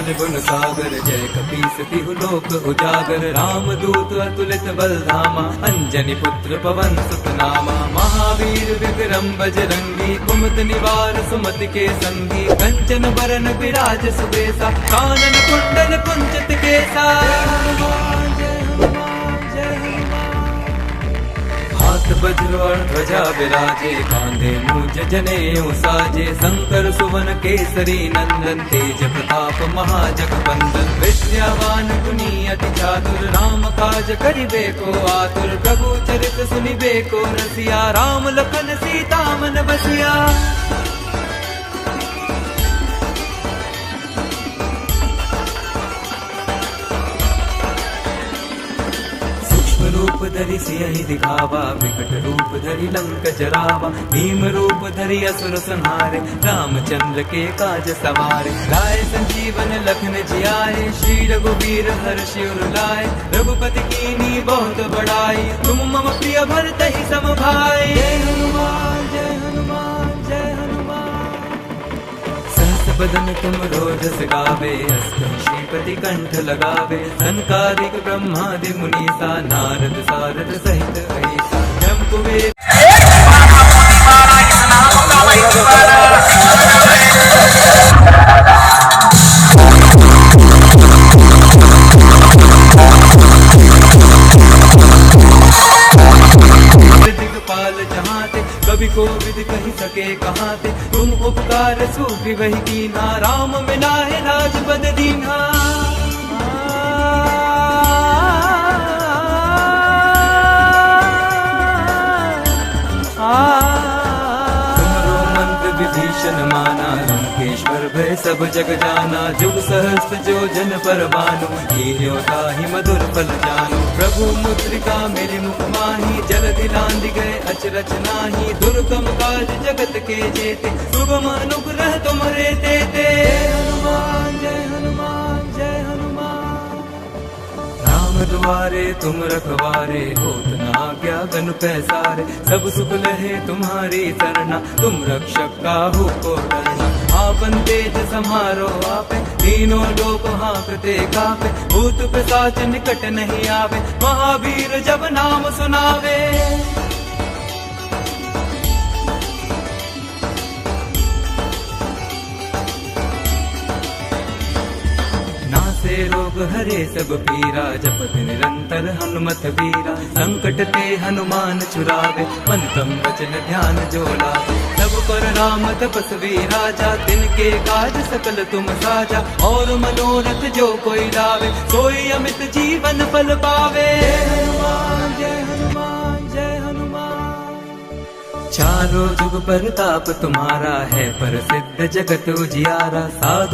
ज्ञान गुण सागर, जय कपीस तिहु लोक उजागर। रामदूत अतुलित बल धामा, अंजनी पुत्र पवन सुत नामा। महावीर विक्रम बजरंगी, कुमति निवार सुमति के संगी। कंचन बरन विराज सुबेसा, कानन कुंडल कुंचित केसा। हाथ वज्र और ध्वजा विराजे, कांधे मूंज जनेऊ साजे। शंकर सुवन केसरी नंदन, तेज प्रताप महाजगवंदन। विद्यावान गुणी अति चातुर, राम काज करिबे को आतुर। प्रभु चरित सुनिबे को रसिया, राम लखन सीता मन बसिया। रूप धरि सियहि दिखावा, विकट रूप धरि लंक जरावा। भीम रूप धरि असुर संहारे, रामचंद्र के काज सवारे। लाए संजीवन लखन जियाए, श्री रघुवीर हर्षि उर लाए। रघुपति कीन्ही बहुत बड़ाई, तुम मम प्रिय भरतहि सम भाई। जय हनुमान जय हनुमान जय हनुमान। सहस बदन तुम रोजस गावे, अष्टहि श्रीपति कंठ लगावे। सनकादिक ब्रह्मादि मुनीसा, नारद सारद सहित अहिसा। जम कुबेर कभी को विद कही सके कहाँ थे। तुम उपकार सूफी वही कीना, राम मिला है राजपद दीना। तुमरो मंत्र विभीषण माना, लंकेश्वर भय सब जग जाना। जुग सहस्त्र जो जन पर बानो, हीरो ताहि मधुर फल जानो। प्रभु मुद्रिका मेरे मुख माही, जलधि लांघि गए अचरज नाही। दुर्गम काज जगत के जेते, सुगम अनुग्रह तुमरे तेते। जय हनुमान जय हनुमान जय हनुमान। राम द्वारे तुम रखवारे, होत न आज्ञा गन पैसारे। सब सुख लहे तुम्हारी सरना, तुम रक्षक काहू को डरना। आपन तेज समारो आपे, तीनों लोक हाँकते कापे। भूत पिशाच निकट नहीं आवे, महावीर जब नाम सुनावे। नासे रोग हरे सब पीरा, जपत निरंतर हनुमत वीरा। संकट ते हनुमान छुड़ावे, मन तम वचन ध्यान जो लावे। सब पर राम तपस्वी राजा, तिनके काज सकल तुम साजा। और मनोरथ जो कोई लावे, सोई अमित जीवन फल पावे। जय हनुमान जय हनुमान जय हनुमान। चारों जुग परताप तुम्हारा है, प्रसिद्ध जगत उजियारा। साधु